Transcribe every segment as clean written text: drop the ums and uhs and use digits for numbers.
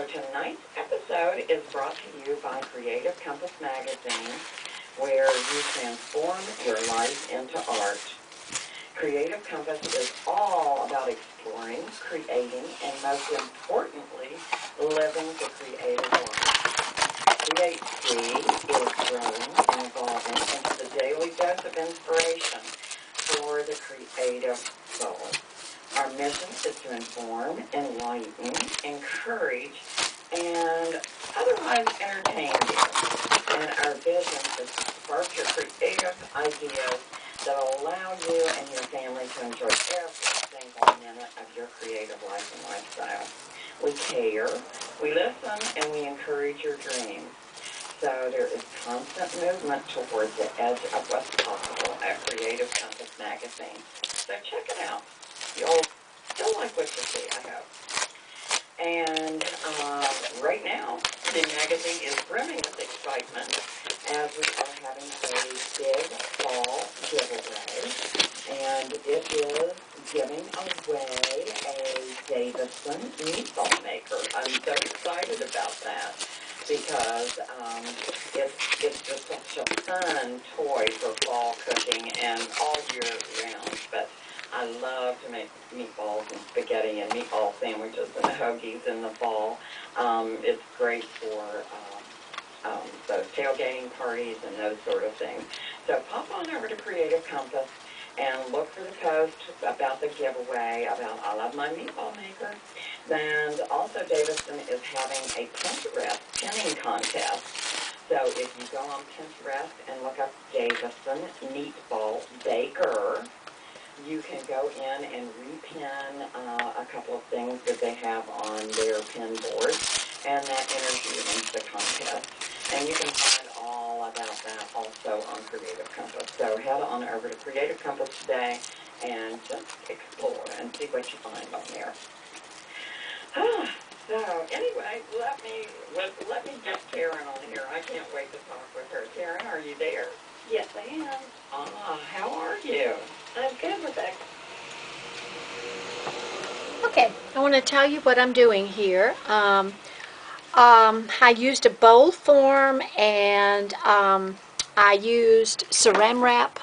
tonight's episode is brought to you by Creative Compass Magazine, where you transform your life into art. Creative Compass is all about exploring, creating, and most importantly, living the creative life. CHC is growing and evolving into the daily dose of inspiration for the creative soul. Our mission is to inform, enlighten, encourage, and otherwise entertain you. And our vision is to spark your creative ideas that will allow you and your family to enjoy every single minute of your creative life and lifestyle. We care, we listen, and we encourage your dreams. So there is constant movement towards the edge of what's possible at Creative Compass Magazine. So check it out. You'll like what you see, I hope. And right now, the magazine is brimming with excitement as we are having a big fall giveaway. And it is giving away a Davison meatball maker. I'm so excited about that because it's just such a fun toy for fall cooking and all year round. But I love to make meatballs and spaghetti and meatball sandwiches and hoagies in the fall. It's great for those tailgating parties and those sort of things. So pop on over to Creative Compass and look for the post about the giveaway, about I Love My Meatball Maker. And also Davison is having a Pinterest pinning contest. So if you go on Pinterest and look up Davison Meatball Baker, you can go in and repin a couple of things that they have on their pin board, and that enters you into the contest. And you can find all about that also on Creative Compass. So head on over to Creative Compass today and just explore and see what you find on there. So anyway, let me get Karen on here. I can't wait to talk with her. Karen, are you there? Yes, I am. How are you? I'm good, Rebecca. Okay, I want to tell you what I'm doing here. I used a bowl form and I used saran wrap,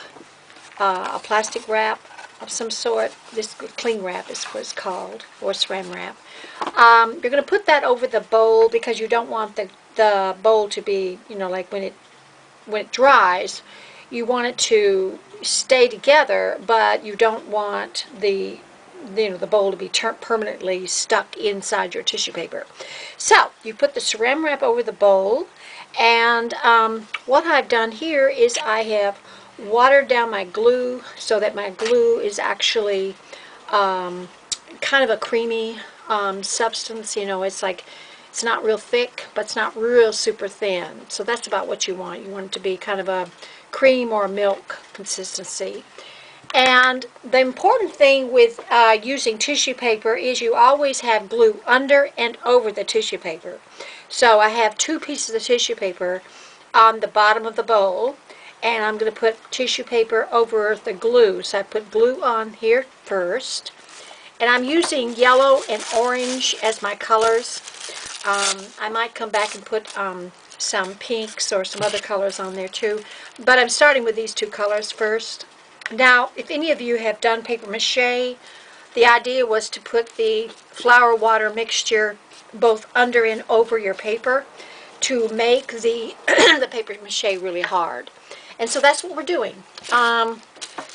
a plastic wrap of some sort. This cling wrap is what it's called, or saran wrap. You're going to put that over the bowl because you don't want the bowl to be, like when it dries, you want it to stay together, but you don't want the bowl to be permanently stuck inside your tissue paper. So you put the saran wrap over the bowl, and what I've done here is I have watered down my glue so that my glue is actually kind of a creamy substance. It's not real thick, but it's not real super thin. So that's about what you want. You want it to be kind of a cream or milk consistency. And the important thing with using tissue paper is you always have glue under and over the tissue paper. So I have 2 pieces of tissue paper on the bottom of the bowl, and I'm going to put tissue paper over the glue. So I put glue on here first, and I'm using yellow and orange as my colors. I might come back and put some pinks or some other colors on there too, but I'm starting with these 2 colors first. Now, if any of you have done paper mache, the idea was to put the flour water mixture both under and over your paper to make the the paper mache really hard. And so that's what we're doing.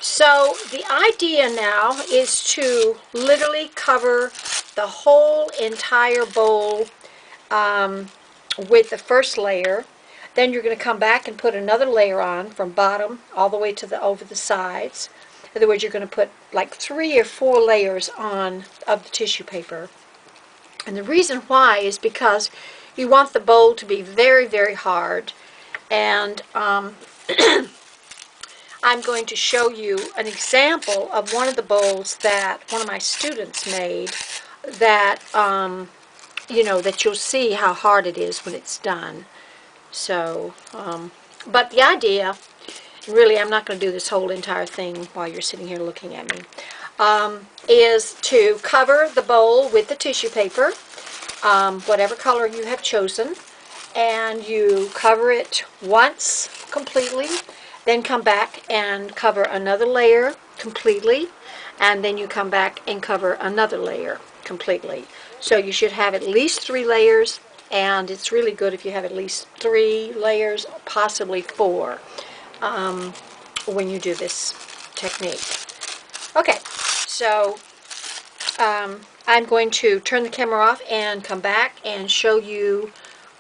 So the idea now is to literally cover the whole entire bowl with the first layer. Then you're going to come back and put another layer on from bottom all the way to over the sides. In other words, you're going to put like 3 or 4 layers on of the tissue paper. And the reason why is because you want the bowl to be very, very hard. And I'm going to show you an example of one of the bowls that one of my students made that, that you'll see how hard it is when it's done. So, but the idea, really I'm not going to do this whole entire thing while you're sitting here looking at me, is to cover the bowl with the tissue paper whatever color you have chosen, and you cover it once completely, then come back and cover another layer completely, and then you come back and cover another layer completely. So you should have at least 3 layers, and it's really good if you have at least 3 layers, possibly 4, when you do this technique. Okay, so I'm going to turn the camera off and come back and show you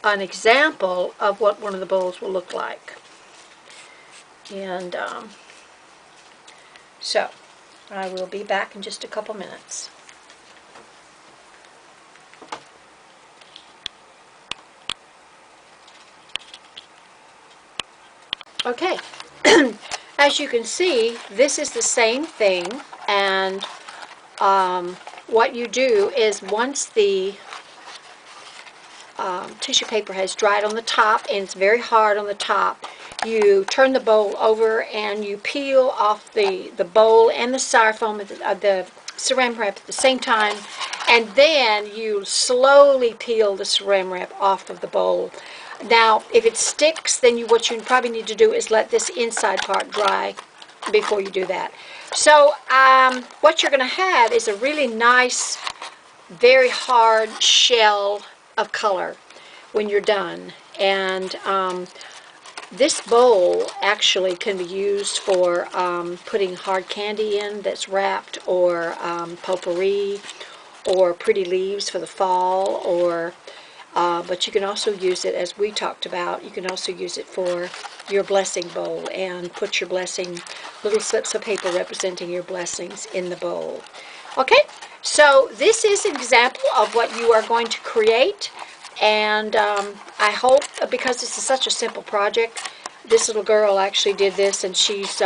an example of what one of the bowls will look like. And so I will be back in just a couple minutes. Okay, as you can see, this is the same thing, and what you do is once the tissue paper has dried on the top and it's very hard on the top, you turn the bowl over and you peel off the bowl and the styrofoam, the saran wrap at the same time, and then you slowly peel the saran wrap off of the bowl. Now, if it sticks, then what you probably need to do is let this inside part dry before you do that. So what you're going to have is a really nice, very hard shell of color when you're done. And this bowl actually can be used for putting hard candy in that's wrapped, or potpourri, or pretty leaves for the fall, or but you can also use it, as we talked about, you can also use it for your blessing bowl and put your blessing, little slips of paper representing your blessings in the bowl. Okay, so this is an example of what you are going to create, and I hope, because this is such a simple project, this little girl actually did this, and she's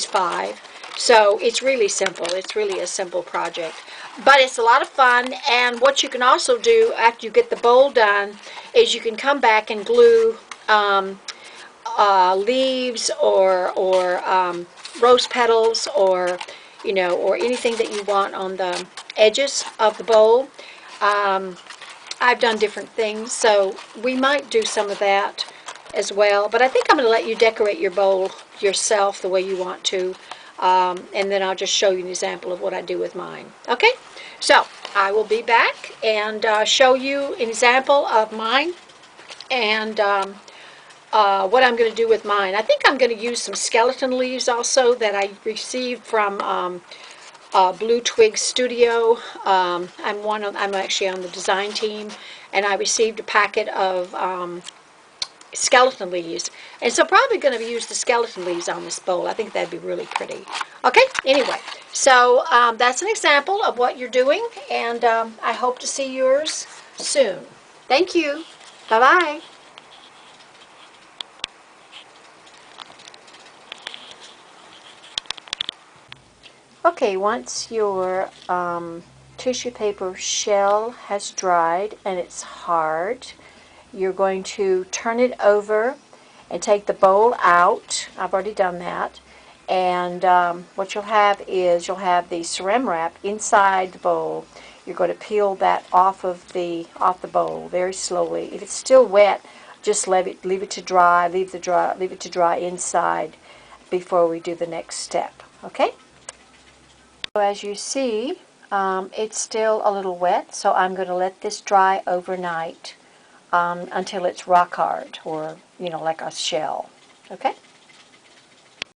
5, so it's really simple. It's really a simple project. But it's a lot of fun, and what you can also do after you get the bowl done is you can come back and glue leaves or rose petals, or or anything that you want on the edges of the bowl. I've done different things, so we might do some of that as well. But I think I'm going to let you decorate your bowl yourself the way you want to. And then I'll just show you an example of what I do with mine. Okay? So, I will be back and show you an example of mine, and what I'm going to do with mine. I think I'm going to use some skeleton leaves also that I received from Blue Twig Studio. I'm actually on the design team, and I received a packet of skeleton leaves, and so probably going to use the skeleton leaves on this bowl. I think that'd be really pretty. Okay, anyway, so that's an example of what you're doing, and I hope to see yours soon. Thank you. Bye-bye. Okay, once your tissue paper shell has dried and it's hard, you're going to turn it over and take the bowl out. I've already done that. And what you'll have is you'll have the saran wrap inside the bowl. You're going to peel that off the bowl very slowly. If it's still wet, just leave it to dry. Leave it to dry inside before we do the next step. Okay? So as you see, it's still a little wet, so I'm going to let this dry overnight until it's rock hard, or like a shell. Okay?